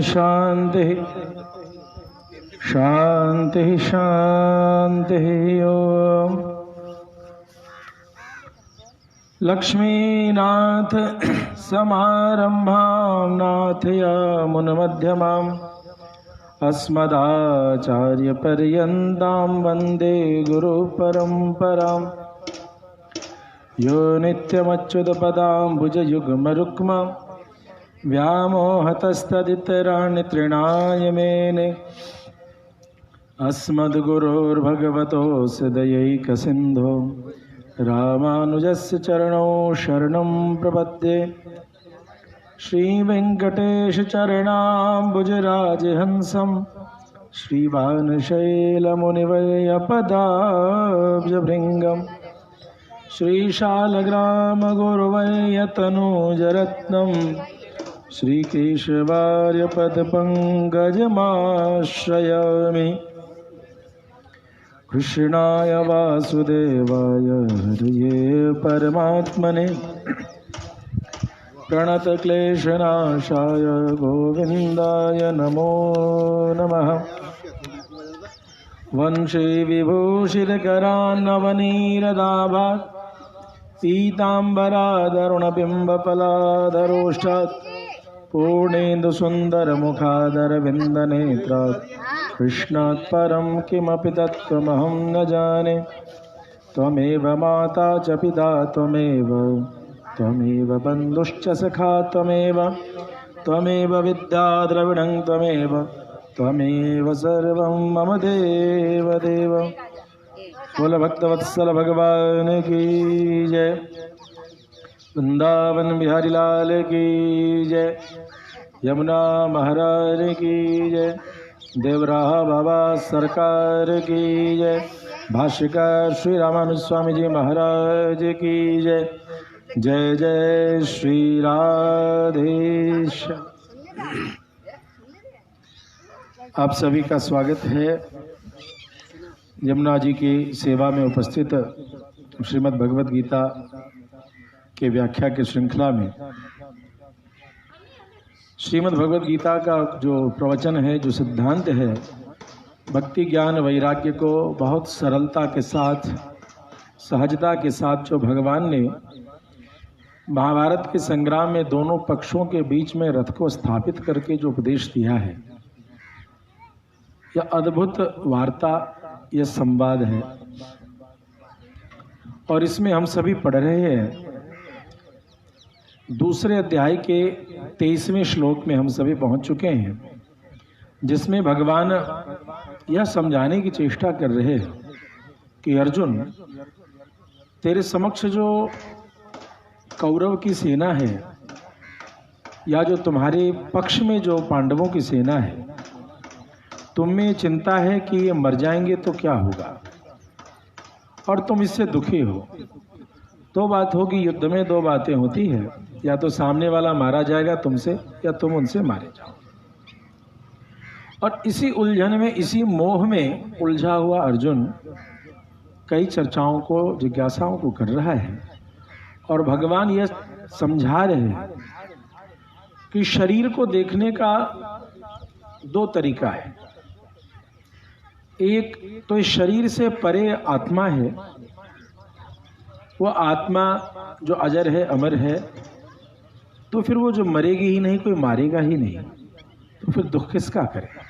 शांति शांति शांति। ओम लक्ष्मीनाथ समारंभां नाथयामुनमध्यमाम् अस्मदाचार्यपर्यन्तां वन्दे गुरुपरम्पराम्। यो नित्यमच्युतपदाम्बुजयुग्मरुक्मा व्यामोहतस्तदितराणि तृणाय मेने। अस्मद्गुरोर्भगवतोऽस्य दयैकसिन्धो रामानुजस्य चरणौ शरणं प्रपद्ये। श्रीवेङ्कटेशचरणाम्बुजराजहंसं श्रीभानुशैलमुनिवर्यपदाब्जभृङ्गं श्रीशालग्रामगुरुवर्यतनूजरत्नं श्रीकेशवार्यपदपङ्कजमाश्रयामि। कृष्णाय वासुदेवाय हरये परमात्मने प्रणतक्लेशनाशाय गोविन्दाय नमो नमः। वंशे विभूषितकरान्नवनीरदाभात् पीताम्बरादरुणबिम्बफलाधरोष्ठात् पूर्णेन्दुसुन्दरमुखादरविन्दनेत्रात् कृष्णात् परं किमपि तत्त्वमहं न जाने। त्वमेव माता च पिता त्वमेव बन्धुश्च सखा त्वमेव विद्या द्रविणं त्वमेव सर्वं मम देव देव। बोल भक्तवत्सल भगवान की जय। वृंदावन बिहारी लाल की जय। यमुना महाराज की जय। देवराहा बाबा सरकार की जय। भाष्यकार श्री रामानुज स्वामी जी महाराज की जय। जय जय श्री राधेश। आप सभी का स्वागत है यमुना जी की सेवा में उपस्थित श्रीमद् भगवद गीता के व्याख्या की श्रृंखला में। श्रीमद् भगवद गीता का जो प्रवचन है, जो सिद्धांत है, भक्ति ज्ञान वैराग्य को बहुत सरलता के साथ, सहजता के साथ जो भगवान ने महाभारत के संग्राम में दोनों पक्षों के बीच में रथ को स्थापित करके जो उपदेश दिया है, यह अद्भुत वार्ता, यह संवाद है। और इसमें हम सभी पढ़ रहे हैं दूसरे अध्याय के 23वें श्लोक में हम सभी पहुंच चुके हैं, जिसमें भगवान यह समझाने की चेष्टा कर रहे हैं कि अर्जुन, तेरे समक्ष जो कौरव की सेना है, या जो तुम्हारे पक्ष में जो पांडवों की सेना है, तुम में चिंता है कि ये मर जाएंगे तो क्या होगा, और तुम इससे दुखी हो। दो बात होगी, युद्ध में दो बातें होती है, या तो सामने वाला मारा जाएगा तुमसे, या तुम उनसे मारे जाओ। और इसी उलझन में, इसी मोह में उलझा हुआ अर्जुन कई चर्चाओं को, जिज्ञासाओं को कर रहा है। और भगवान यह समझा रहे हैं कि शरीर को देखने का दो तरीका है। एक तो इस शरीर से परे आत्मा है, वो आत्मा जो अजर है, अमर है, तो फिर वो जो मरेगी ही नहीं, कोई मारेगा ही नहीं, तो फिर दुख किसका करेगा।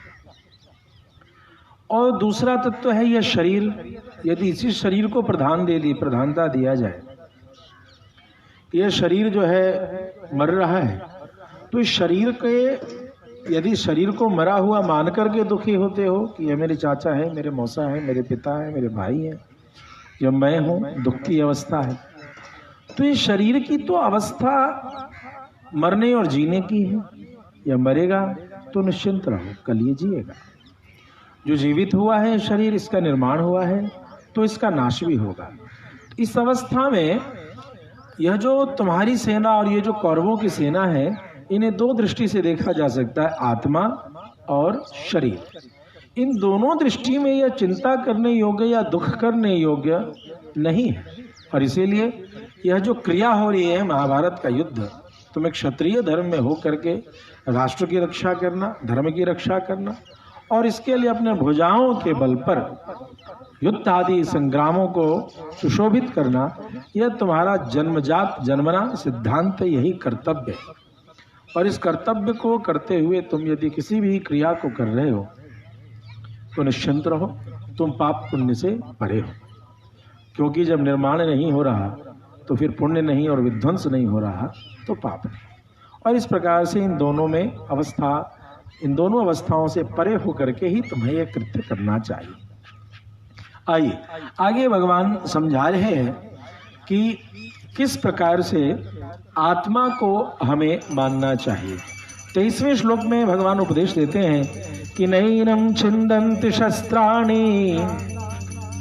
और दूसरा तत्व है यह शरीर। यदि इसी शरीर को प्रधानता दिया जाए, यह शरीर जो है मर रहा है, तो इस शरीर के, यदि शरीर को मरा हुआ मान करके दुखी होते हो कि ये मेरे चाचा है, मेरे मौसा है, मेरे पिता है, मेरे भाई है, या मैं हूँ, दुख की अवस्था है, तो ये शरीर की तो अवस्था मरने और जीने की है। या मरेगा तो निश्चिंत रहो, कल ये जिएगा। जो जीवित हुआ है शरीर, इसका निर्माण हुआ है, तो इसका नाश भी होगा। इस अवस्था में यह जो तुम्हारी सेना और ये जो कौरवों की सेना है, इन्हें दो दृष्टि से देखा जा सकता है, आत्मा और शरीर। इन दोनों दृष्टि में यह चिंता करने योग्य या दुख करने योग्य नहीं है। और इसीलिए यह जो क्रिया हो रही है महाभारत का युद्ध, तुम्हें क्षत्रिय धर्म में हो करके राष्ट्र की रक्षा करना, धर्म की रक्षा करना और इसके लिए अपने भुजाओं के बल पर युद्ध आदि संग्रामों को सुशोभित करना, यह तुम्हारा जन्मजात जन्मना सिद्धांत, यही कर्तव्य है। और इस कर्तव्य को करते हुए तुम यदि किसी भी क्रिया को कर रहे हो तो निश्चिंत रहो, तुम पाप पुण्य से परे हो। क्योंकि जब निर्माण नहीं हो रहा तो फिर पुण्य नहीं और विध्वंस नहीं हो रहा तो पाप नहीं। और इस प्रकार से इन दोनों अवस्थाओं से परे होकर के ही तुम्हें यह कृत्य करना चाहिए। आइए आगे भगवान समझा रहे हैं कि किस प्रकार से आत्मा को हमें मानना चाहिए। 23वें श्लोक में भगवान उपदेश देते हैं कि नैनं छिन्दन्ति शस्त्राणि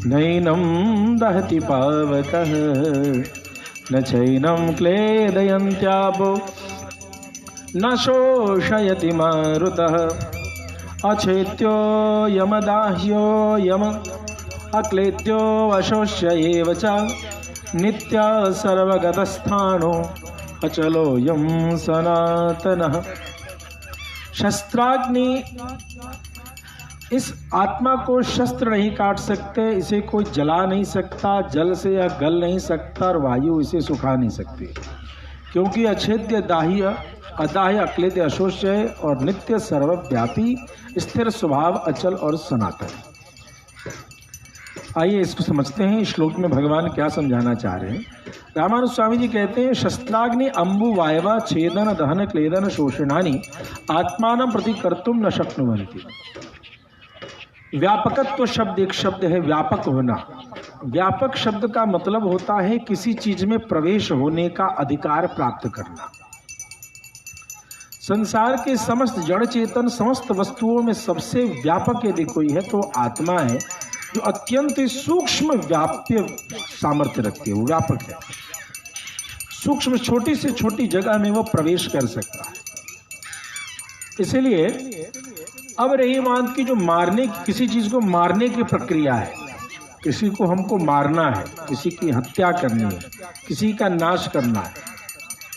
नैनं दहति पावकः न चैनं क्लेदयन्त्यापो न शोषयति मारुतः अचेत्यो यमदाह्यो यम अक्लेद्यो अशोष्य एव च नित्या सर्वगतस्थानो अचलो यम सनातनः। शस्त्राग्नि, इस आत्मा को शस्त्र नहीं काट सकते, इसे कोई जला नहीं सकता, जल से यह गल नहीं सकता और वायु इसे सुखा नहीं सकती, क्योंकि अछेद्य दाह्य अदाह्य अक्लेद्य अशोष्य है और नित्य सर्वव्यापी स्थिर स्वभाव अचल और सनातन। आइए इसको समझते हैं। इस श्लोक में भगवान क्या समझाना चाह रहे हैं। रामानुज स्वामी जी कहते हैं शस्त्राग्नि अंबु वायवा छेदन दहन क्लेदन शोषणानि आत्मानं प्रति कर्तुम न शक्नुवन्ति। व्यापकत्व शब्द एक शब्द है, व्यापक होना। व्यापक शब्द का मतलब होता है किसी चीज में प्रवेश होने का अधिकार प्राप्त करना। संसार के समस्त जड़ चेतन समस्त वस्तुओं में सबसे व्यापक यदि कोई है तो आत्मा है, जो अत्यंत सूक्ष्म व्याप्य सामर्थ्य रखती है, वो व्यापक है। सूक्ष्म छोटी से छोटी जगह में वो प्रवेश कर सकता है। इसलिए अब रही बात की जो मारने, किसी चीज को मारने की प्रक्रिया है, किसी को हमको मारना है, किसी की हत्या करनी है, किसी का नाश करना है,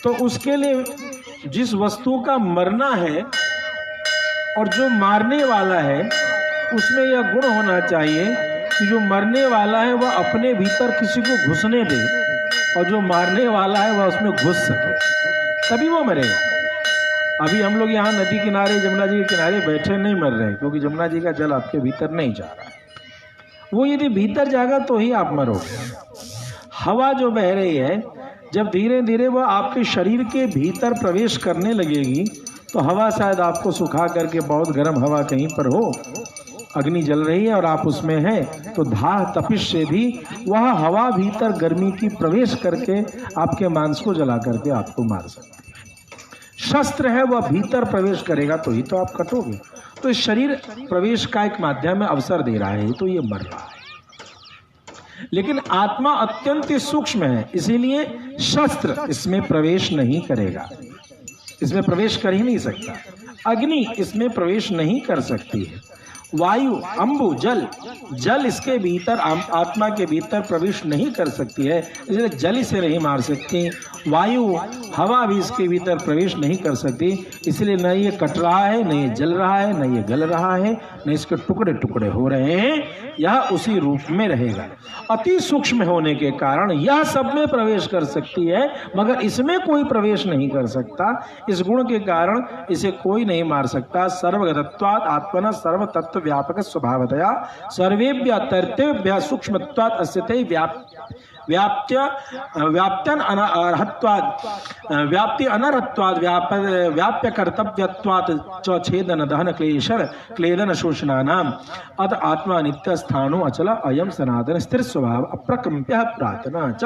तो उसके लिए जिस वस्तु का मरना है और जो मारने वाला है उसमें यह गुण होना चाहिए कि जो मरने वाला है वह अपने भीतर किसी को घुसने दे और जो मारने वाला है वह उसमें घुस सके, तभी वो मरेगा। अभी हम लोग यहाँ नदी किनारे, जमुना जी के किनारे बैठे नहीं मर रहे, क्योंकि जमुना जी का जल आपके भीतर नहीं जा रहा है। वो यदि भीतर जाएगा तो ही आप मरोगे। हवा जो बह रही है, जब धीरे धीरे वह आपके शरीर के भीतर प्रवेश करने लगेगी तो हवा शायद आपको सुखा करके, बहुत गर्म हवा कहीं पर हो, अग्नि जल रही है और आप उसमें हैं, तो दाह तपिश से भी वह हवा भीतर गर्मी की प्रवेश करके आपके मांस को जला करके आपको मार सकती है। शस्त्र है वह भीतर प्रवेश करेगा तो ही तो आप कटोगे। तो इस शरीर प्रवेश का एक माध्यम में अवसर दे रहा है, तो ये मर रहा है। लेकिन आत्मा अत्यंत सूक्ष्म है, इसीलिए शस्त्र इसमें प्रवेश नहीं करेगा, इसमें प्रवेश कर ही नहीं सकता। अग्नि इसमें प्रवेश नहीं कर सकती है। वायु, अंबु, जल, जल इसके भीतर, आत्मा के भीतर प्रवेश नहीं कर सकती है, इसलिए जल इसे नहीं मार सकती। वायु, हवा भी इसके भीतर प्रवेश नहीं कर सकती, इसलिए न ये कट रहा है, न ये जल रहा है, न ये गल रहा है, न इसके टुकड़े टुकड़े हो रहे हैं। यह उसी रूप में रहेगा। अति सूक्ष्म होने के कारण यह सब में प्रवेश कर सकती है, मगर इसमें कोई प्रवेश नहीं कर सकता। इस गुण के कारण इसे कोई नहीं मार सकता। सर्वगतत्वात् आत्मना सर्वतत्व व्यापक स्वभावतया सर्वेभ्य तर्तेभ्य सूक्ष्मत्वात् अस्यते व्याप्त्यन अनर्हत्वात् व्याप्ति अनर्हत्वात् व्याप्य कर्तव्यत्वात् च छेदन दहन क्लेदन शोषणानाम अत आत्मा नित्य स्थाणु अचल अयम सनातन स्थिर स्वभाव अप्रकंप्य प्रार्थना च।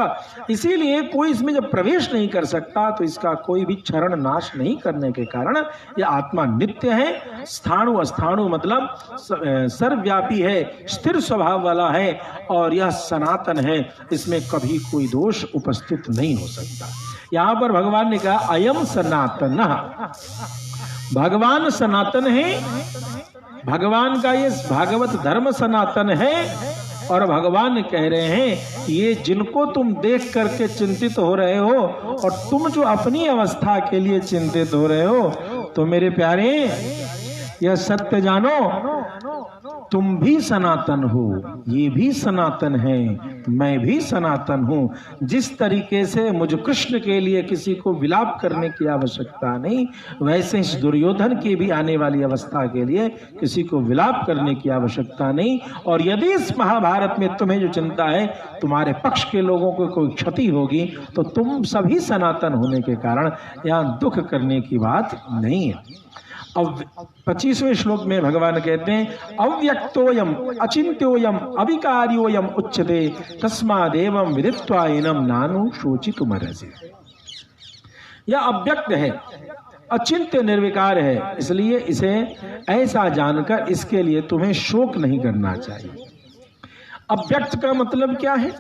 इसीलिए कोई इसमें जब प्रवेश नहीं कर सकता तो इसका कोई भी क्षरण नाश नहीं करने के कारण यह आत्मा नित्य है। स्थाणु, अस्थाणु मतलब सर्वव्यापी है, स्थिर स्वभाव वाला है और यह सनातन है, इसमें कभी कोई दोष उपस्थित नहीं हो सकता। यहां पर भगवान ने कहा अयम सनातन, भगवान सनातन है, भगवान का ये भागवत धर्म सनातन है और भगवान कह रहे हैं ये जिनको तुम देख करके चिंतित हो रहे हो और तुम जो अपनी अवस्था के लिए चिंतित हो रहे हो, तो मेरे प्यारे यह सत्य जानो, तुम भी सनातन हो, ये भी सनातन है, मैं भी सनातन हूं। जिस तरीके से मुझ कृष्ण के लिए किसी को विलाप करने की आवश्यकता नहीं, वैसे इस दुर्योधन की भी आने वाली अवस्था के लिए किसी को विलाप करने की आवश्यकता नहीं। और यदि इस महाभारत में तुम्हें जो चिंता है, तुम्हारे पक्ष के लोगों को कोई क्षति होगी, तो तुम सभी सनातन होने के कारण यहाँ दुख करने की बात नहीं है। अब 25वें श्लोक में भगवान कहते हैं अव्यक्तोयम अचिंत्योयम अविकार्योयम उच्यते तस्मादेवं विदित्वा एनं नानु शोचितुमर्हसि। यह अव्यक्त है, अचिंत्य निर्विकार है, इसलिए इसे ऐसा जानकर इसके लिए तुम्हें शोक नहीं करना चाहिए। अव्यक्त का मतलब क्या है?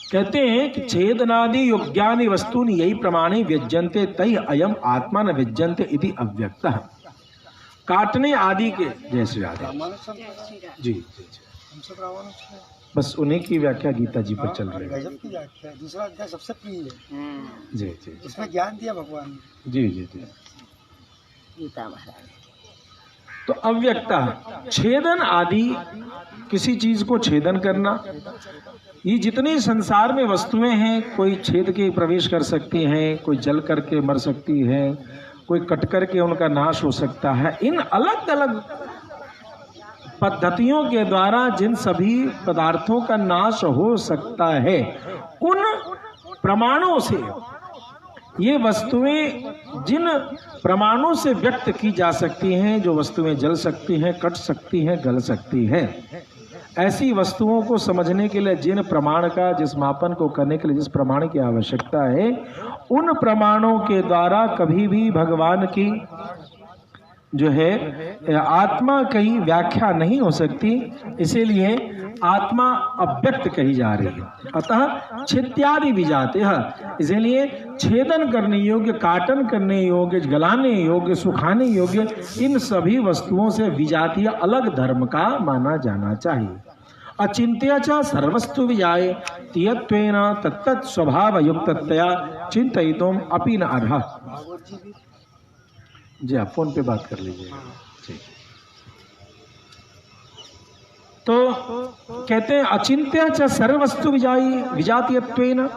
कहते हैं कि छेदनादि योग्यानि वस्तूनि यही प्रमाणे व्यज्यन्ते तै अयम आत्मा न व्यज्यन्ते इति अव्यक्तः। काटने आदि के जैसे आदि जी बस उन्हीं की व्याख्या गीता जी पर चल रही है। गजब की व्याख्या, दूसरा अध्याय सबसे प्रिय है। जी जी इसमें ज्ञान दिया भगवान ने। जी जी जी गीता महाराज। तो अव्यक्ता छेदन आदि, किसी चीज को छेदन करना। ये जितनी संसार में वस्तुएं हैं, कोई छेद के प्रवेश कर सकती हैं, कोई जल करके मर सकती है, कोई कट करके उनका नाश हो सकता है। इन अलग अलग पद्धतियों के द्वारा जिन सभी पदार्थों का नाश हो सकता है, उन प्रमाणों से ये वस्तुएं जिन प्रमाणों से व्यक्त की जा सकती हैं, जो वस्तुएं जल सकती हैं, कट सकती हैं, गल सकती हैं, ऐसी वस्तुओं को समझने के लिए जिन प्रमाण का, जिस मापन को करने के लिए जिस प्रमाण की आवश्यकता है, उन प्रमाणों के द्वारा कभी भी भगवान की जो है आत्मा की व्याख्या नहीं हो सकती। इसीलिए आत्मा अव्यक्त कही जा रही है। अतः छित्यादि विजाते हैं, इसीलिए छेदन करने योग्य, काटन करने योग्य, गलाने योग्य, सुखाने योग्य इन सभी वस्तुओं से विजातीय अलग धर्म का माना जाना चाहिए। अचिंत्य च सर्वस्तु विजाये तियत्वेन तत्तत् स्वभाव युक्ततया चिंतयितुम अपि न अर्हः। जी आप फोन पे बात कर लीजिएगा। ठीक। तो कहते हैं अचिंत्य च सर्वस्तु विजाई विजातीयत्वेन,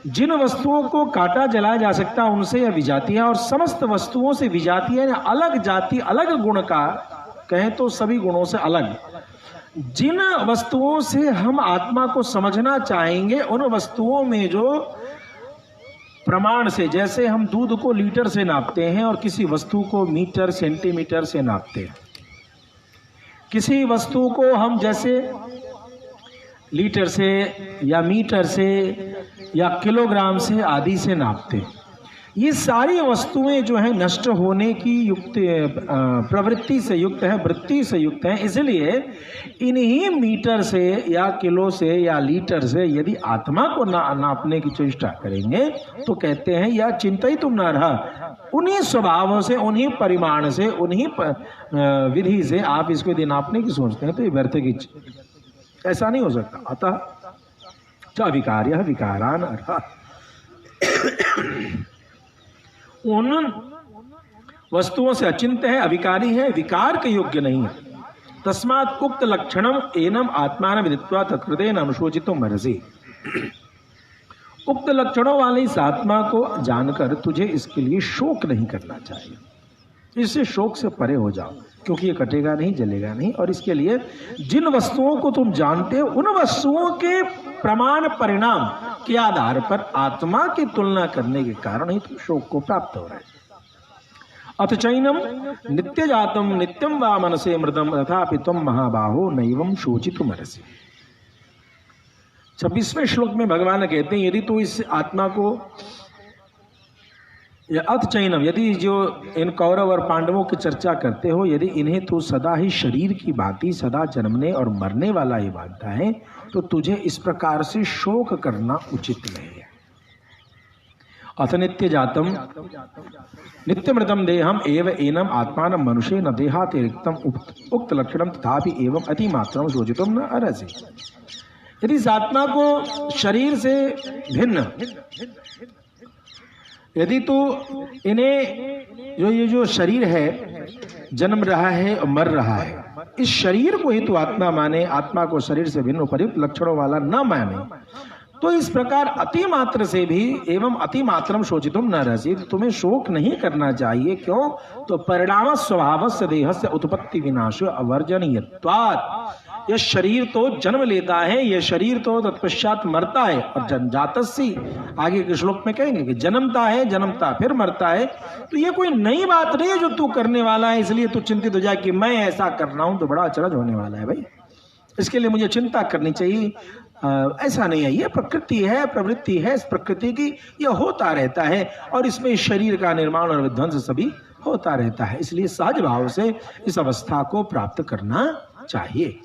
जिन वस्तुओं को काटा जलाया जा सकता है उनसे यह विजातीय है, और समस्त वस्तुओं से विजातीय है, अलग जाति अलग गुण का, कहें तो सभी गुणों से अलग। जिन वस्तुओं से हम आत्मा को समझना चाहेंगे, उन वस्तुओं में जो प्रमाण से, जैसे हम दूध को लीटर से नापते हैं और किसी वस्तु को मीटर सेंटीमीटर से नापते हैं, किसी वस्तु को हम जैसे लीटर से या मीटर से या किलोग्राम से आदि से नापते हैं, ये सारी वस्तुएं जो है नष्ट होने की युक्त प्रवृत्ति से युक्त है, वृत्ति से युक्त है। इसलिए इन्हीं मीटर से या किलो से या लीटर से यदि आत्मा को नापने की चेष्टा करेंगे, तो कहते हैं या चिंतित तुम न रहा, उन्हीं स्वभाव से, उन्हीं परिमाण से, उन्हीं विधि से आप इसको यदि नापने की सोचते हैं तो ये व्यर्थ की, ऐसा नहीं हो सकता। अतः च विकार्य विकारान अर्हा, उन वस्तुओं से अचिंत्य है, अविकारी है, विकार के योग्य नहीं है। तस्मात् उक्त लक्षणम एनम आत्मान विदित्वा तत्कृतेन अनुशोचितुम अर्हसि। उक्त लक्षणों वाले इस आत्मा को जानकर तुझे इसके लिए शोक नहीं करना चाहिए। इससे शोक से परे हो जाओ, क्योंकि ये कटेगा नहीं, जलेगा नहीं। और इसके लिए जिन वस्तुओं को तुम जानते हो, उन वस्तुओं के प्रमाण परिणाम के आधार पर आत्मा की तुलना करने के कारण ही तुम शोक को प्राप्त हो रहे हैं। अथ चैनम नित्य जातम नित्यम वा मनसे मृतम तथापि तुम महाबाहो नैवम शोचितुमर्हसि। 26वें श्लोक में भगवान कहते हैं यदि तू इस आत्मा को, अथ चैनम, यदि जो इन कौरव और पांडवों की चर्चा करते हो, यदि इन्हें तू सदा ही शरीर की भांति सदा जन्मने और मरने वाला ही मानता है, तो तुझे इस प्रकार से शोक करना उचित नहीं है। अथ नित्य जातम नित्यमृतम देहम एव एनम आत्मानं मनुष्य न देहातिरिक्तम उक्त लक्षणम तथापि एवं अतिमात्रम शोचितुम न अर्हसि। यदि इस आत्मा को शरीर से भिन्न, यदि तो इन्हें ये जो शरीर है जन्म रहा है और मर रहा है, इस शरीर को ही तो आत्मा माने, आत्मा को शरीर से भिन्न उपयुक्त लक्षणों वाला न माने, तो इस प्रकार अति मात्र से भी एवं अति मात्रम शोचितुम न रहसि, तुम्हें शोक नहीं करना चाहिए। क्यों? तो परिणाम स्वभावस्य देहस्य उत्पत्ति विनाश अवर्जनीयत्वात्। यह शरीर तो जन्म लेता है, यह शरीर तो तत्पश्चात मरता है, और जन्मजातस्य आगे के श्लोक में कहेंगे कि जन्मता है, जन्मता फिर मरता है। तो ये कोई नई बात नहीं है जो तू करने वाला है, इसलिए तू चिंतित हो जाए कि मैं ऐसा कर रहा हूं तो बड़ा अचरज होने वाला है। भाई इसके लिए मुझे चिंता करनी चाहिए, ऐसा नहीं है। ये प्रकृति है, प्रवृत्ति है इस प्रकृति की, यह होता रहता है, और इसमें शरीर का निर्माण और विध्वंस सभी होता रहता है। इसलिए सहज भाव से इस अवस्था को प्राप्त करना चाहिए।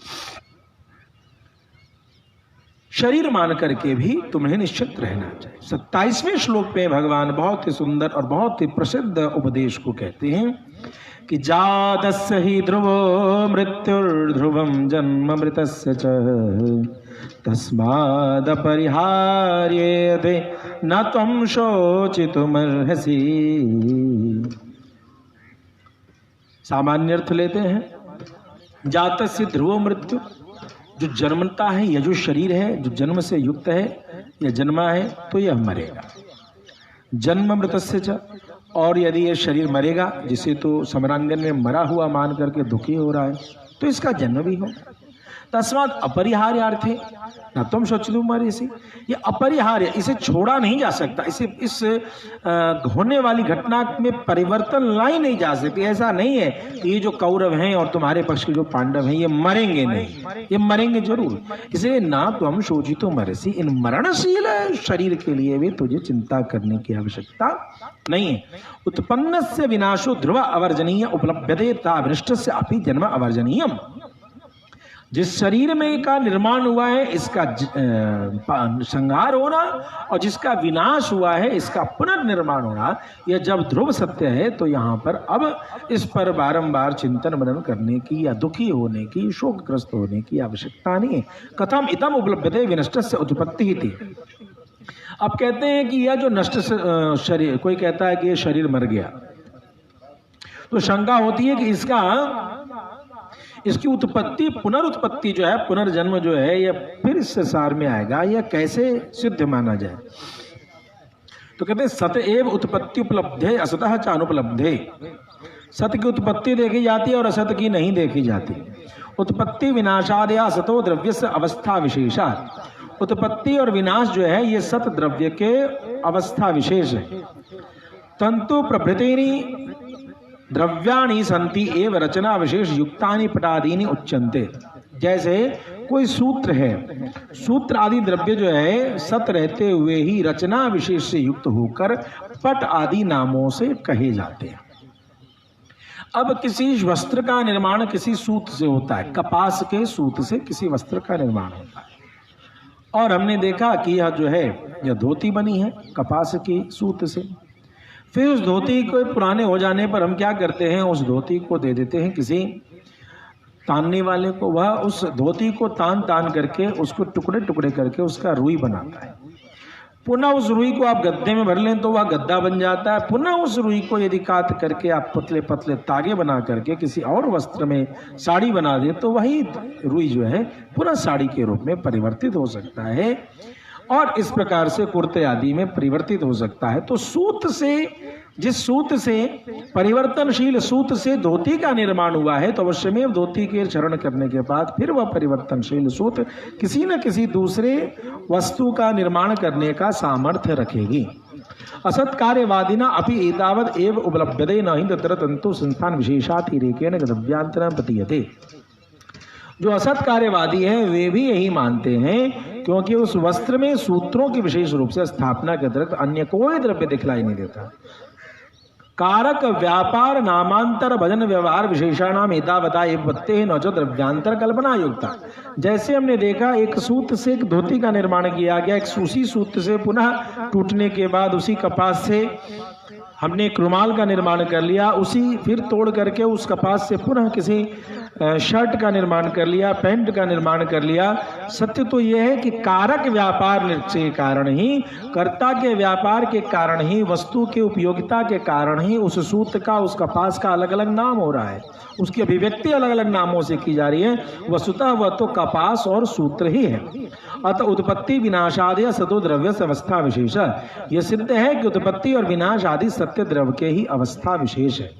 शरीर मान करके भी तुम्हें निश्चित रहना चाहिए। 27वें श्लोक में भगवान बहुत ही सुंदर और बहुत ही प्रसिद्ध उपदेश को कहते हैं कि जातस्य हि ध्रुवो मृत्युर्ध्रुवं जन्म मृतस्य च तस्माद् अपरिहार्येते न त्वं शोचितुमर्हसि। सामान्य अर्थ लेते हैं, जातस्य ध्रुवो मृत्यु, जो जन्मता है, यह जो शरीर है जो जन्म से युक्त है, यह जन्मा है तो यह मरेगा। जन्म मृतस्य च, और यदि यह शरीर मरेगा, जिसे तो समरांगन में मरा हुआ मान करके दुखी हो रहा है, तो इसका जन्म भी हो। तस्मात् अपरिहार्यार्थे न तुम शोचितुमर्हसि। ये अपरिहार्य, इसे छोड़ा नहीं जा सकता, इसे इस होने वाली घटना में परिवर्तन लाई नहीं जा सकती। ऐसा नहीं है कि ये जो कौरव हैं और तुम्हारे पक्ष के जो पांडव हैं ये मरेंगे नहीं, ये मरेंगे जरूर। इसलिए ना तुम शोचितुमर्हसि, इन मरणशील शरीर के लिए भी तुझे चिंता करने की आवश्यकता नहीं है। उत्पन्नस्य विनाशो ध्रुव अवर्जनीय उपलभ्यते तथा विनष्टस्य अपि जन्म अवर्जनीयम। जिस शरीर में का निर्माण हुआ है इसका संहार होना, और जिसका विनाश हुआ है इसका पुनर्निर्माण होना, यह जब ध्रुव सत्य है तो यहाँ पर अब इस पर बारंबार चिंतन मनन करने की या दुखी होने की, शोकग्रस्त होने की आवश्यकता नहीं है। कथम इतम उपलभ्यते विनष्टस्य उत्पत्ति थी। अब कहते हैं कि यह जो नष्ट शरीर, कोई कहता है कि यह शरीर मर गया, तो शंका होती है कि इसकी उत्पत्ति, पुनरुत्पत्ति जो है, पुनर्जन्म जो है, यह फिर इस संसार में आएगा, यह कैसे सिद्ध माना जाए? तो कहते हैं सत एव उत्पत्ति उपलब्धे असतः च अनुपलब्धे। सत्य की उत्पत्ति देखी जाती है और असत की नहीं देखी जाती। उत्पत्ति विनाशादया असतो द्रव्यस्य अवस्था विशेषात्। उत्पत्ति और विनाश जो है ये सत द्रव्य के अवस्था विशेष है। तंतु प्रभृतिनी द्रव्याणि संति एव रचना विशेष युक्तानि पटादीनि उच्यन्ते। जैसे कोई सूत्र है, सूत्र आदि द्रव्य जो है सत रहते हुए ही रचना विशेष से युक्त होकर पट आदि नामों से कहे जाते हैं। अब किसी वस्त्र का निर्माण किसी सूत से होता है, कपास के सूत से किसी वस्त्र का निर्माण होता है, और हमने देखा कि यह जो है यह धोती बनी है कपास की सूत से। फिर उस धोती को पुराने हो जाने पर हम क्या करते हैं, उस धोती को दे देते हैं किसी तानने वाले को। वह उस धोती को तान तान करके उसको टुकड़े टुकड़े करके उसका रुई बनाता है। पुनः उस रुई को आप गद्दे में भर लें तो वह गद्दा बन जाता है। पुनः उस रुई को यदि काट करके आप पतले पतले तागे बना करके किसी और वस्त्र में साड़ी बना दें तो वही रुई जो है पुनः साड़ी के रूप में परिवर्तित हो सकता है, और इस प्रकार से कुर्ते आदि में परिवर्तित हो सकता है। तो सूत से, जिस सूत से, परिवर्तनशील सूत से धोती का निर्माण हुआ है, तो अवश्य में धोती के क्षरण करने के बाद फिर वह परिवर्तनशील सूत किसी न किसी दूसरे वस्तु का निर्माण करने का सामर्थ्य रखेगी। असत कार्यवादिना अपि एतावत् एव उपलभ्यते न हि तत्र तंतु संस्थान विशेषातिरेकेण द्रव्यांतरं प्रतीयते। जो असत कार्यवादी हैं वे भी यही मानते हैं, क्योंकि उस वस्त्र में सूत्रों की विशेष रूप से स्थापना के अतिरिक्त अन्य कोई द्रव्य दिखलाई नहीं देता। कारक व्यापार नामांतर भजन व्यवहार विशेषाणाम एतावता एव पत्ते न च द्रव्यांतर कल्पना युक्ता। जैसे हमने देखा एक सूत्र से एक धोती का निर्माण किया गया, एक उसी सूत्र से पुनः टूटने के बाद उसी कपास से हमने एक रुमाल का निर्माण कर लिया, उसी फिर तोड़ करके उस कपास से पुनः किसी शर्ट का निर्माण कर लिया, पैंट का निर्माण कर लिया। सत्य तो यह है कि कारक व्यापार के कारण ही, कर्ता के व्यापार के कारण ही, वस्तु के उपयोगिता के कारण ही उस सूत्र का, उस कपास का अलग अलग नाम हो रहा है, उसकी अभिव्यक्ति अलग अलग नामों से की जा रही है। वस्तुतः वह तो कपास और सूत्र ही है। अतः उत्पत्ति विनाशादि सतो द्रव्य अवस्था विशेष, यह सिद्ध है कि उत्पत्ति और विनाश आदि सत्य द्रव्य के ही अवस्था विशेष है।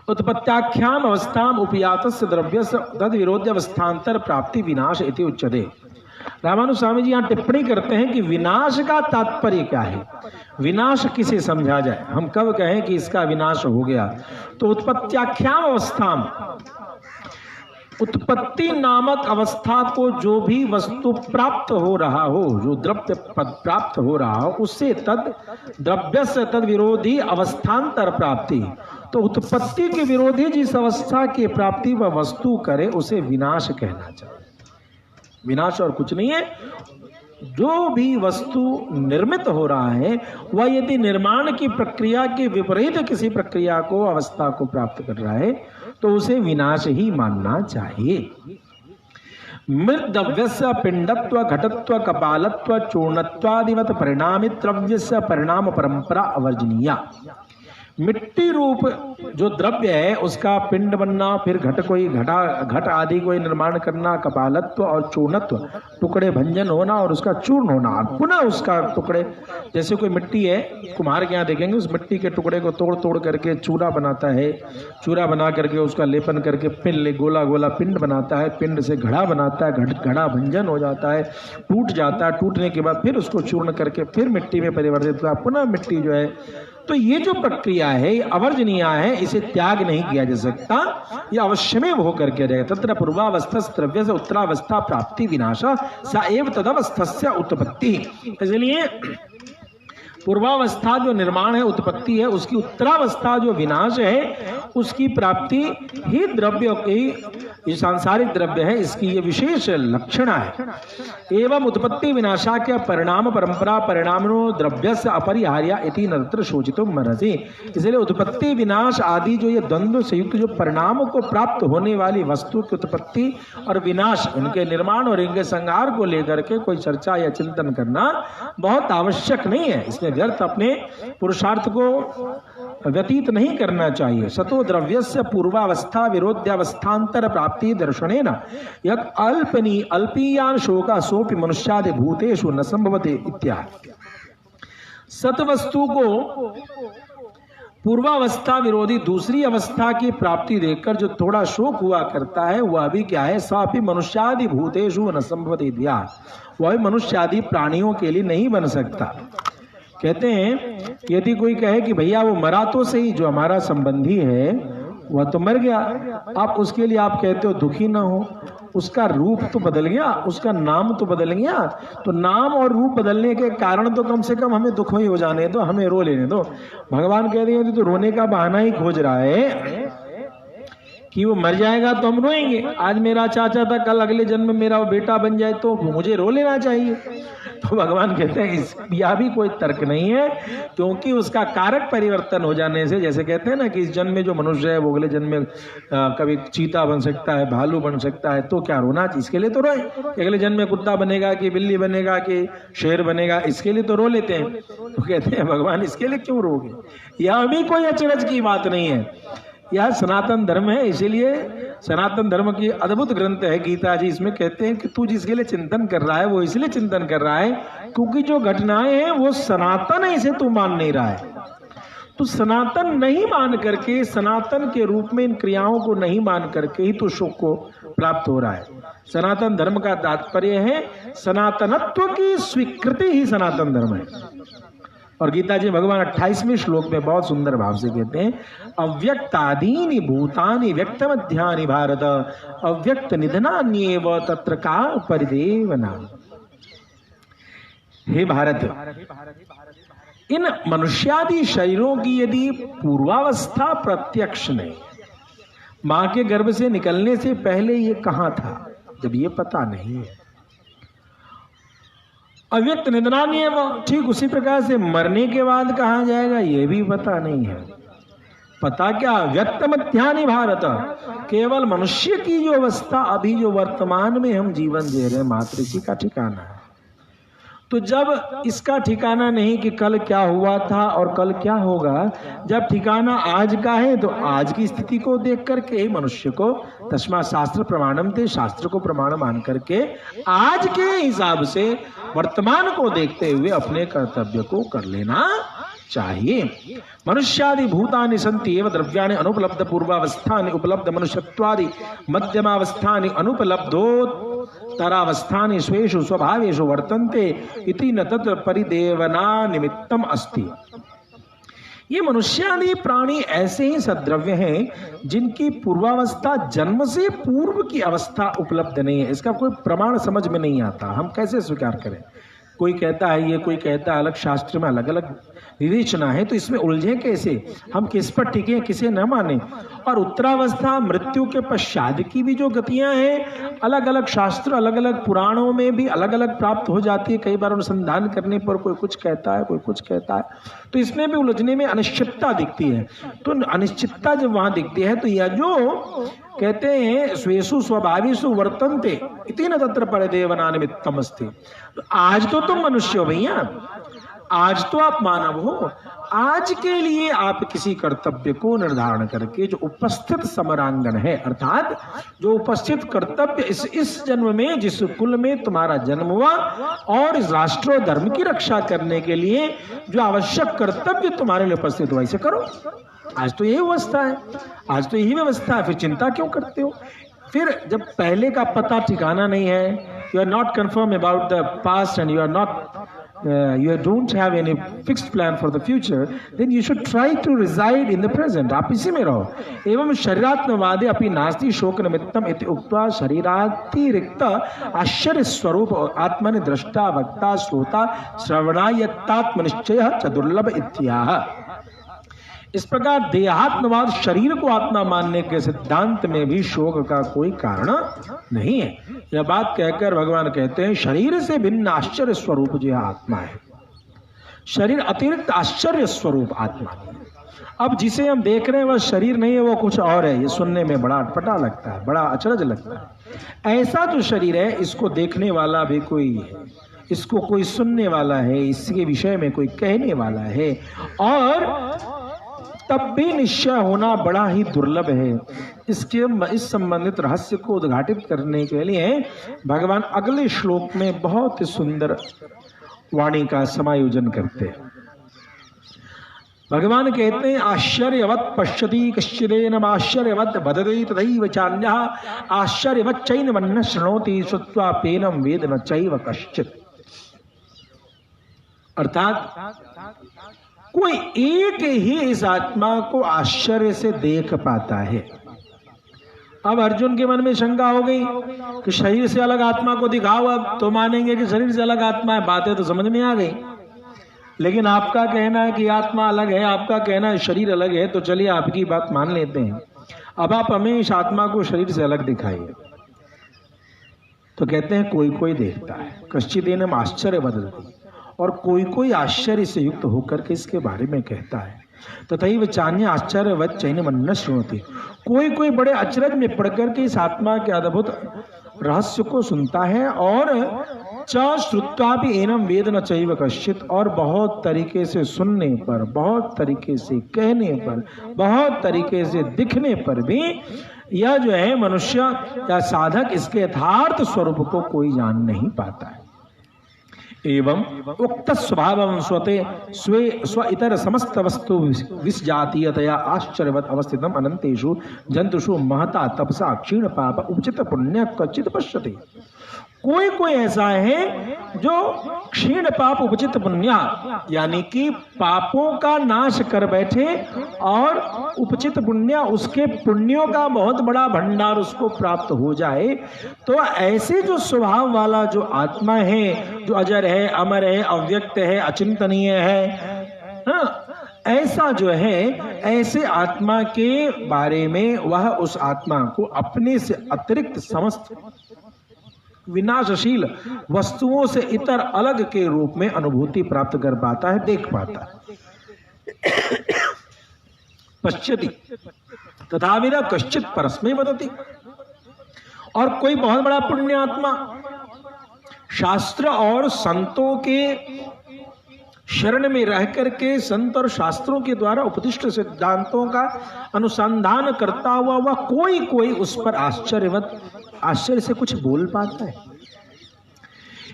उत्पत्त्याख्याम अवस्थाम उपयातस्य द्रव्यस्य तद विरोध्य अवस्थांतर प्राप्ति विनाश इति उच्यते। रामानुज स्वामी जी यहाँ टिप्पणी करते हैं कि विनाश का तात्पर्य क्या है, विनाश किसे समझा जाए, हम कब कहें कि इसका विनाश हो गया। तो उत्पत्त्याख्याम अवस्थाम, उत्पत्ति नामक अवस्था को जो भी वस्तु प्राप्त हो रहा हो, जो द्रव्य प्राप्त हो रहा हो, उससे तद द्रव्य से तद विरोधी अवस्थांतर प्राप्ति। तो उत्पत्ति के विरोधी जिस अवस्था की प्राप्ति वह वस्तु करे उसे विनाश कहना चाहिए। विनाश और कुछ नहीं है। जो भी वस्तु निर्मित हो रहा है वह यदि निर्माण की प्रक्रिया के विपरीत किसी प्रक्रिया को, अवस्था को प्राप्त कर रहा है तो उसे विनाश ही मानना चाहिए। मृद्रव्यस्य पिंडत्व घटत्व कपालत्व चूर्णत्वादिवत परिणामित्रव्यस्य परिणाम परंपरा अवर्जनीया। मिट्टी रूप जो द्रव्य है उसका पिंड बनना, फिर घट आदि कोई निर्माण करना, कपालत्व और चूर्णत्व, टुकड़े भंजन होना और उसका चूर्ण होना, पुनः उसका टुकड़े, जैसे कोई मिट्टी है, कुम्हार के यहाँ देखेंगे उस मिट्टी के टुकड़े को तोड़ तोड़ करके चूरा बनाता है, चूरा बना करके उसका लेपन करके पिंड, गोला गोला पिंड बनाता है, पिंड से घड़ा बनाता है, घड़ा भंजन हो जाता है, टूट जाता है, टूटने के बाद फिर उसको चूर्ण करके फिर मिट्टी में परिवर्तित होता है, पुनः मिट्टी जो है। तो ये जो प्रक्रिया है ये अवर्जनीय है, इसे त्याग नहीं किया जा सकता, ये अवश्यमेव होकर किया जाएगा। तत्र पूर्वावस्था द्रव्य से उत्तरावस्था प्राप्ति विनाशा सा एव तदवस्थस्य उत्पत्ति। इसलिए पूर्वावस्था जो निर्माण है, उत्पत्ति है, उसकी उत्तरावस्था जो विनाश है उसकी प्राप्ति ही द्रव्य की, सांसारिक द्रव्य है, इसकी ये विशेष लक्षण है। एवं उत्पत्ति विनाशा के परिणाम परंपरा परिणामनो द्रव्य से अपरिहार्य इति नत्र शोचितो मरसी। इसलिए उत्पत्ति विनाश आदि जो ये द्वंद्व संयुक्त जो परिणामों को प्राप्त होने वाली वस्तु की उत्पत्ति और विनाश, इनके निर्माण और इनके संहार को लेकर के कोई चर्चा या चिंतन करना बहुत आवश्यक नहीं है। इसमें व्यर्थ अपने पुरुषार्थ को व्यतीत नहीं करना चाहिए। सतो द्रव्यस्य पूर्वावस्था विरोध्यावस्थांतर प्राप्ति दर्शनेन यत् अल्पीयान शोका सोपि मनुष्यादि भूतेषु न संभवते इत्यादि। सतवस्तु को पूर्वावस्था विरोधी दूसरी अवस्था की प्राप्ति देखकर जो थोड़ा शोक हुआ करता है वह भी क्या है, सापि मनुष्यादि भूतेषु न संभवते इत्यादि। वह मनुष्यादि प्राणियों के लिए नहीं बन सकता। कहते हैं यदि कोई कहे कि भैया वो मरा तो सही, जो हमारा संबंधी है वह तो मर गया, आप उसके लिए आप कहते हो दुखी ना हो, उसका रूप तो बदल गया, उसका नाम तो बदल गया, तो नाम और रूप बदलने के कारण तो कम से कम हमें दुख ही हो जाने दो, हमें रो लेने दो। भगवान कह रहे हैं तो रोने का बहाना ही खोज रहा है कि वो मर जाएगा तो हम रोएंगे। आज मेरा चाचा था, कल अगले जन्म में मेरा वो बेटा बन जाए तो मुझे रो लेना चाहिए। तो भगवान कहते हैं यह भी कोई तर्क नहीं है, क्योंकि उसका कारक परिवर्तन हो जाने से, जैसे कहते हैं ना कि इस जन्म में जो मनुष्य है वो अगले जन्म में कभी चीता बन सकता है, भालू बन सकता है, तो क्या रोना, इसके लिए तो रोए। अगले जन्म में कुत्ता बनेगा कि बिल्ली बनेगा कि शेर बनेगा, इसके लिए तो रो लेते हैं। तो कहते हैं भगवान इसके लिए क्यों रोगे, यह भी कोई अचरज की बात नहीं है, यह सनातन धर्म है। इसीलिए सनातन धर्म की अद्भुत ग्रंथ है गीता जी, इसमें कहते हैं कि तू जिसके लिए चिंतन कर रहा है वो इसलिए चिंतन कर रहा है क्योंकि जो घटनाएं हैं वो सनातन है, इसे तू मान नहीं रहा है। तो सनातन नहीं मान करके, सनातन के रूप में इन क्रियाओं को नहीं मान करके ही तो सुख को प्राप्त हो रहा है। सनातन धर्म का तात्पर्य है सनातनत्व की स्वीकृति ही सनातन धर्म है। और गीता जी भगवान 28वें श्लोक में बहुत सुंदर भाव से कहते हैं, अव्यक्तादीनि भूतानि व्यक्तमध्यानि भारत अव्यक्त निधनान्येव तत्र का परिदेवना। हे भारत, इन मनुष्यादि शरीरों की यदि पूर्वावस्था प्रत्यक्ष नहीं, मां के गर्भ से निकलने से पहले ये कहां था, जब ये पता नहीं है, अव्यक्त निधनानि है वो, ठीक उसी प्रकार से मरने के बाद कहां जाएगा ये भी पता नहीं है। पता क्या, व्यक्त मध्यानि भारत, केवल मनुष्य की जो अवस्था अभी जो वर्तमान में हम जीवन दे रहे हैं मात्र इसी का ठिकाना है। तो जब इसका ठिकाना नहीं कि कल क्या हुआ था और कल क्या होगा, जब ठिकाना आज का है तो आज की स्थिति को देख करके मनुष्य को तस्मा शास्त्र प्रमाणम थे, शास्त्र को प्रमाण मान करके आज के हिसाब से वर्तमान को देखते हुए अपने कर्तव्य को कर लेना चाहिए। मनुष्यादि भूतानि सन्ति एव द्रव्याणि अनुपलब्ध पूर्वावस्थानि उपलब्ध मनुष्यत्वादि मध्यमावस्थानि अनुपलब्धोत्तरावस्थानि स्वेषु स्वभावेषु वर्तन्ते इति न तत्र परिदेवना निमित्तम अस्ति। ये मनुष्यादि प्राणी ऐसे ही सद्द्रव्य हैं जिनकी पूर्वावस्था जन्म से पूर्व की अवस्था उपलब्ध नहीं है। इसका कोई प्रमाण समझ में नहीं आता, हम कैसे स्वीकार करें। कोई कहता है ये, कोई कहता है अलग, शास्त्र में अलग अलग विवेचना है, तो इसमें उलझे कैसे, हम किस पर टिके किसे न माने। और उत्तरावस्था मृत्यु के पश्चात की भी जो गतियां हैं अलग अलग शास्त्र अलग अलग पुराणों में भी अलग अलग प्राप्त हो जाती है। कई बार अनुसंधान करने पर कोई कुछ कहता है कोई कुछ कहता है, तो इसमें भी उलझने में अनिश्चितता दिखती है। तो अनिश्चितता जब वहां दिखती है तो यह जो कहते हैं स्वेषु स्वभावेषु वर्तन्ते इति न तत्र परिदेवना निमित्तम अस्ति। आज तो तुम मनुष्य हो भैया, आज तो आप मानव हो, आज के लिए आप किसी कर्तव्य को निर्धारण करके जो उपस्थित समरांगण है, अर्थात जो उपस्थित कर्तव्य इस जन्म में जिस कुल में तुम्हारा जन्म हुआ और इस राष्ट्र और धर्म की रक्षा करने के लिए जो आवश्यक कर्तव्य तुम्हारे लिए उपस्थित हुआ इसे करो। आज तो यही अवस्था है, आज तो यही व्यवस्था है, फिर चिंता क्यों करते हो। फिर जब पहले का पता ठिकाना नहीं है, you are not confirm about the past and you are not you don't have any fixed plan for the future, then you should try to reside in the present. आप इसी में रहो। एवं शरीरात्मवादे अपि नास्ति शोक निमित्तम इति उक्त्वा शरीरातिरिक्त आश्चर्य स्वरूप आत्मनि दृष्टा वक्ता श्रोता श्रवणायत्तात्मनिश्चयः च दुर्लभ इत्याह। इस प्रकार देहात्मवाद शरीर को आत्मा मानने के सिद्धांत में भी शोक का कोई कारण नहीं है। यह बात कहकर भगवान कहते हैं शरीर से भिन्न आश्चर्य स्वरूप जो आत्मा है, शरीर अतिरिक्त आश्चर्य स्वरूप आत्मा है। अब जिसे हम देख रहे हैं वह शरीर नहीं है, वो कुछ और है। ये सुनने में बड़ा अटपटा लगता है, बड़ा अचरज लगता है। ऐसा जो शरीर है इसको देखने वाला भी कोई है, इसको कोई सुनने वाला है, इसके विषय में कोई कहने वाला है, और तब भी निश्चय होना बड़ा ही दुर्लभ है। इस संबंधित रहस्य को उद्घाटित करने के लिए भगवान अगले श्लोक में बहुत ही सुंदर वाणी का समायोजन करते हैं। भगवान कहते हैं आश्चर्यवत् पश्यति कश्चिदेनम आश्चर्यवत् वदति तथैव चान्यः आश्चर्यवच्चैनमन्यः शृणोति श्रुत्वा पेनं वेद न चैव कश्चित्। अर्थात कोई एक ही इस आत्मा को आश्चर्य से देख पाता है। अब अर्जुन के मन में शंका हो गई कि शरीर से अलग आत्मा को दिखाओ, अब तो मानेंगे कि शरीर से अलग आत्मा है। बातें तो समझ में आ गई, लेकिन आपका कहना है कि आत्मा अलग है, आपका कहना है शरीर अलग है, तो चलिए आपकी बात मान लेते हैं। अब आप हमें इस आत्मा को शरीर से अलग दिखाइए। तो कहते हैं कोई कोई देखता है, कश्चिदेनम आश्चर्य बदलती, और कोई कोई आश्चर्य से युक्त होकर के इसके बारे में कहता है। तथैव चान्य आश्चर्यवत् चैनमन्यः शृणोति, कोई कोई बड़े अचरज में पढ़कर के इस आत्मा के अद्भुत रहस्य को सुनता है। और च श्रुत्वा भी एनम वेद न चैव कश्चित्, और बहुत तरीके से सुनने पर, बहुत तरीके से कहने पर, बहुत तरीके से दिखने पर भी यह जो है मनुष्य या साधक इसके यथार्थ स्वरूप को कोई जान नहीं पाता है। एवं उक्त स्वभावं स्वते स्व इतर समस्त वस्तु विसजातीयतया आश्चर्यवत् अवस्थितम अनंतेषु जंतुषु महता तपसा क्षीण पाप उपचित पुण्य क्वचित पश्यति। कोई कोई ऐसा है जो क्षीण पाप उपचित पुण्य, यानी कि पापों का नाश कर बैठे और उपचित पुण्य, उसके पुण्यों का बहुत बड़ा भंडार उसको प्राप्त हो जाए। तो ऐसे जो स्वभाव वाला जो आत्मा है, जो अजर है, अमर है, अव्यक्त है, अचिंतनीय है, हाँ, ऐसा जो है, ऐसे आत्मा के बारे में वह उस आत्मा को अपने से अतिरिक्त समस्त विनाशशील वस्तुओं से इतर अलग के रूप में अनुभूति प्राप्त कर पाता है, देख पाता है। पश्यति तथा विना कश्चित परस्मै वदति। और कोई बहुत बड़ा पुण्य आत्मा शास्त्र और संतों के शरण में रह करके संत और शास्त्रों के द्वारा उपदिष्ट सिद्धांतों का अनुसंधान करता हुआ वह कोई उस पर आश्चर्य से कुछ बोल पाता है।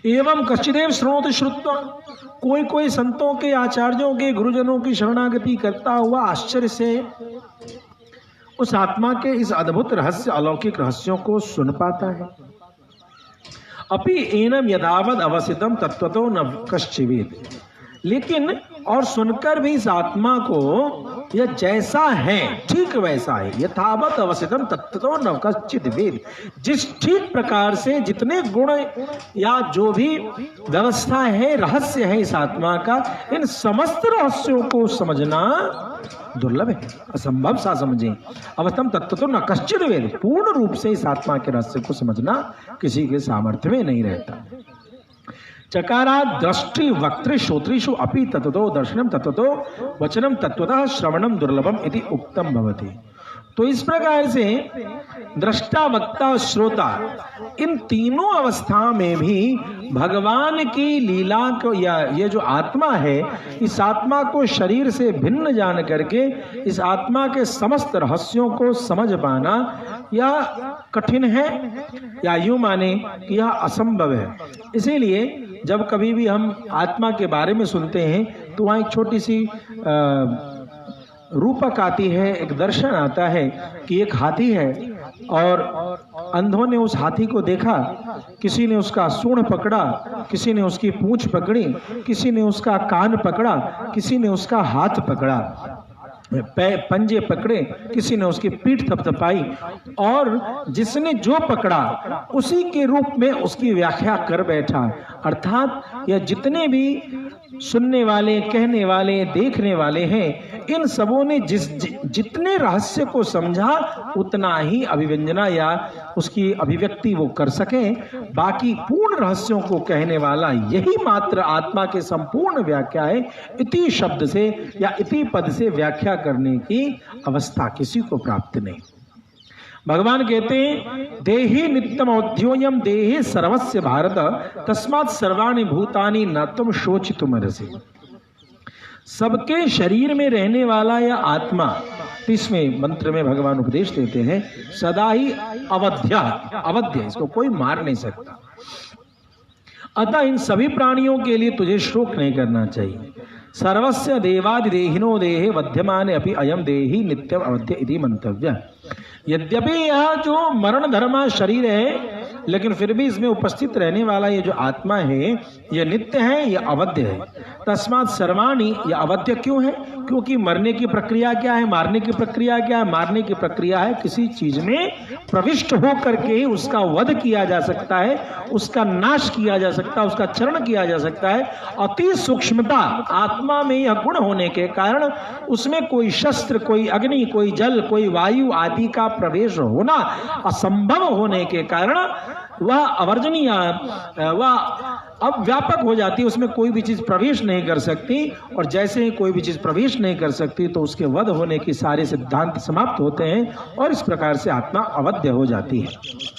एवं कश्चिदेव श्रृणोति श्रुत्वा, कोई संतों के, आचार्यों के, गुरुजनों की शरणागति करता हुआ आश्चर्य से उस आत्मा के इस अद्भुत रहस्य, अलौकिक रहस्यों को सुन पाता है। अपि एनम यदावद अवसितम तत्वतो न कश्चिवेद। लेकिन और सुनकर भी इस आत्मा को यह जैसा है ठीक वैसा है, यथावत अवसितम तत्वतो न कश्चित वेद। जिस ठीक प्रकार से जितने गुण या जो भी व्यवस्था है, रहस्य है इस आत्मा का, इन समस्त रहस्यों को समझना दुर्लभ है, असंभव सा समझें। अवस्थम तत्वतो न कश्चित वेद, पूर्ण रूप से इस आत्मा के रहस्य को समझना किसी के सामर्थ्य में नहीं रहता। चकारा दृष्टि वक्तृ श्रोत्रिषु अपि तत्वतो दर्शनम तत्वतो वचनम तत्वतः श्रवणम दुर्लभम इति उक्तम भवति। तो इस प्रकार से दृष्टा, वक्ता, श्रोता, इन तीनों अवस्था में भी भगवान की लीला को, या ये जो आत्मा है, इस आत्मा को शरीर से भिन्न जान करके इस आत्मा के समस्त रहस्यों को समझ पाना या कठिन है, या यूं माने कि यह असंभव है। इसीलिए जब कभी भी हम आत्मा के बारे में सुनते हैं तो वहाँ एक छोटी सी रूपक आती है, एक दर्शन आता है कि एक हाथी है और अंधों ने उस हाथी को देखा, किसी ने उसका सूंड पकड़ा, किसी ने उसकी पूंछ पकड़ी, किसी ने उसका कान पकड़ा, किसी ने उसका हाथ पकड़ा, पंजे पकड़े, किसी ने उसकी पीठ थपथपाई, और जिसने जो पकड़ा उसी के रूप में उसकी व्याख्या कर बैठा। अर्थात यह जितने भी सुनने वाले, कहने वाले, देखने वाले हैं, इन सबों ने जितने रहस्य को समझा उतना ही अभिव्यंजना या उसकी अभिव्यक्ति वो कर सकें। बाकी पूर्ण रहस्यों को कहने वाला यही मात्र आत्मा के संपूर्ण व्याख्या है। इति शब्द से या इति पद से व्याख्या करने की अवस्था किसी को प्राप्त नहीं। भगवान कहते हैं, देहि नित्यमोध्योयम देहे सर्वस्य भारत तस्मात् सर्वाणि भूतानि न तुम शोचितुमर्हसि। सबके शरीर में रहने वाला यह आत्मा, 30वें मंत्र में भगवान उपदेश देते हैं, सदा ही अवध्य, इसको कोई मार नहीं सकता। अतः इन सभी प्राणियों के लिए तुझे शोक नहीं करना चाहिए। सर्वस्य देवादिदेहिनो देहे वध्यमाने अपि अयम देहि नित्यम अवध्य इति मंतव्य। यद्यपि यह जो मरण धर्मा शरीर है, लेकिन फिर भी इसमें उपस्थित रहने वाला ये जो आत्मा है, यह नित्य है, यह अवध्य है। तस्मात् सर्वाणि, यह अवध्य क्यों है? क्योंकि मरने की प्रक्रिया क्या है, मारने की प्रक्रिया क्या है? मारने की प्रक्रिया है किसी चीज में प्रविष्ट होकर के ही उसका वध किया जा सकता है, उसका नाश किया जा सकता है, उसका चरण किया जा सकता है। अति सूक्ष्मता आत्मा में यह गुण होने के कारण उसमें कोई शस्त्र, कोई अग्नि, कोई जल, कोई वायु आदि का प्रवेश होना असंभव होने के कारण वह अवर्जनीय, वह अब व्यापक हो जाती है, उसमें कोई भी चीज प्रवेश नहीं कर सकती। और जैसे ही कोई भी चीज प्रवेश नहीं कर सकती तो उसके वध होने की सारे सिद्धांत समाप्त होते हैं और इस प्रकार से आत्मा अवध्य हो जाती है।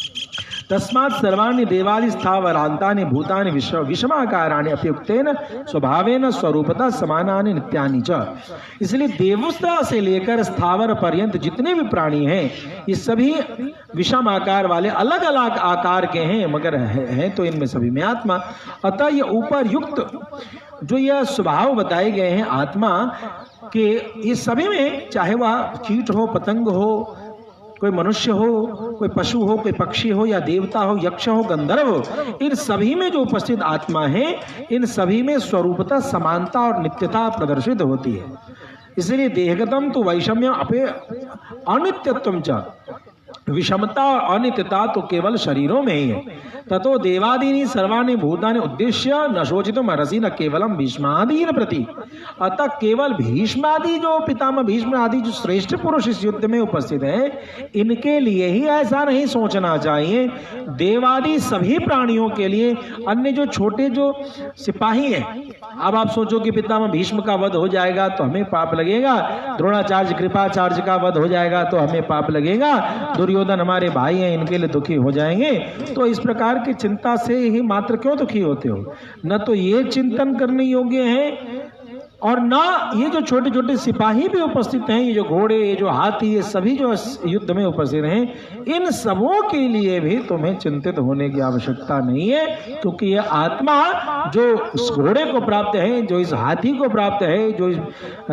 तस्मात् सर्वाणि देवादि स्थावरान्तानि भूतानि विषमाकाराणि अप्युक्तेन स्वभावेन स्वरूपतः समानानि नित्यानि च। इसलिए देवता से लेकर स्थावर पर्यंत जितने भी प्राणी हैं, ये सभी विषम आकार वाले, अलग अलग आकार के हैं, मगर हैं तो इनमें सभी में आत्मा। अतः ये ऊपर युक्त जो यह स्वभाव बताए गए हैं आत्मा के, ये सभी में, चाहे वह कीट हो, पतंग हो, कोई मनुष्य हो, कोई पशु हो, कोई पक्षी हो, या देवता हो, यक्ष हो, गंधर्व हो, इन सभी में जो उपस्थित आत्मा है, इन सभी में स्वरूपता, समानता और नित्यता प्रदर्शित होती है। इसलिए देहगतम तो वैषम्य अपे अनित्यत्वम च विषमता और अनित्यता तो केवल शरीरों में ही है। ततो देवादीनि सर्वाणि भूतानि उद्देश्य न शोचितुम अर्हसि न केवलम भीष्मादीन प्रति। अतः केवल भीष्मादि जो पितामह भीष्म आदि जो श्रेष्ठ पुरुष इस युद्ध में उपस्थित हैं, इनके लिए ही ऐसा नहीं सोचना चाहिए। देवादि सभी प्राणियों के लिए, अन्य जो छोटे जो सिपाही हैं, अब आप सोचो कि पितामह भीष्म का वध हो जाएगा तो हमें पाप लगेगा, द्रोणाचार्य कृपाचार्य का वध हो जाएगा तो हमें पाप लगेगा, दुर्योधन हमारे भाई हैं इनके लिए दुखी हो जाएंगे, तो इस प्रकार की चिंता से ही मात्र क्यों दुखी होते हो? न तो ये चिंतन करने योग्य है और ना ये जो छोटे छोटे सिपाही भी उपस्थित हैं, ये जो घोड़े, ये जो हाथी, ये सभी जो युद्ध में उपस्थित हैं, इन सबों के लिए भी तुम्हें चिंतित होने की आवश्यकता नहीं है, क्योंकि ये आत्मा जो इस घोड़े को प्राप्त है, जो इस हाथी को प्राप्त है, जो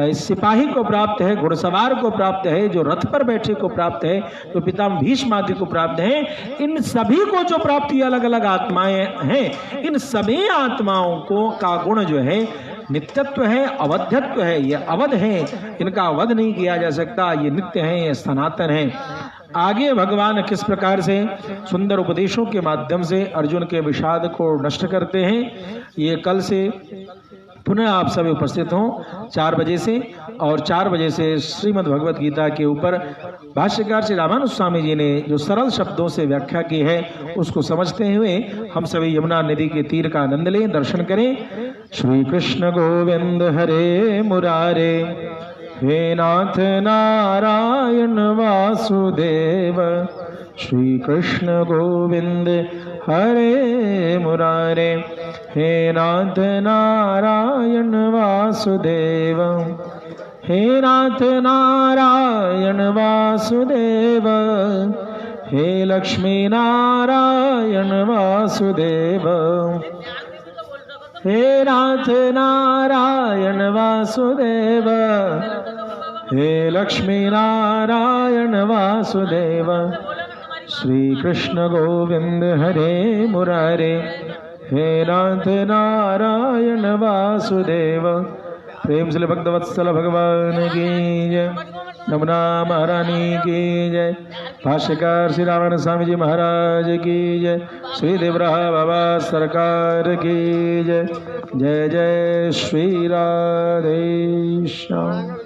इस सिपाही को प्राप्त है, घुड़सवार को प्राप्त है, जो रथ पर बैठे को प्राप्त है, जो पितामह भीष्म आदि को प्राप्त है, इन सभी को जो प्राप्ति अलग अलग आत्माएं हैं, इन सभी आत्माओं को का गुण जो है नित्यत्व है, अवध्यत्व है। ये अवध है, इनका अवध नहीं किया जा सकता, ये नित्य है, ये सनातन है। आगे भगवान किस प्रकार से सुंदर उपदेशों के माध्यम से अर्जुन के विषाद को नष्ट करते हैं, ये कल से पुनः आप सभी उपस्थित हों 4 बजे से, और 4 बजे से श्रीमद् भगवत गीता के ऊपर भाष्यकार श्री रामानुज स्वामी जी ने जो सरल शब्दों से व्याख्या की है, उसको समझते हुए हम सभी यमुना नदी के तीर का आनंद लें, दर्शन करें। श्री कृष्ण गोविंद हरे मुरारे, हे नाथ नारायण वासुदेव। श्री कृष्ण गोविंद हरे मुरारे, हे नाथ नारायण वासुदेव। हे नाथ नारायण वासुदेव, हे लक्ष्मी नारायण वासुदेव। हे नाथ नारायण वासुदेव, हे लक्ष्मी नारायण वासुदेव। श्री कृष्ण गोविंद हरे मुरारे, हे नाथ नारायण वासुदेव। प्रेम से भक्तवत्सल भगवान की जय, यमुना महारानी की जय, भाष्यकार श्री रामानंद स्वामी जी महाराज की जय, श्री देवराहा बाबा सरकार की जय। जय जय श्री राधे श्याम।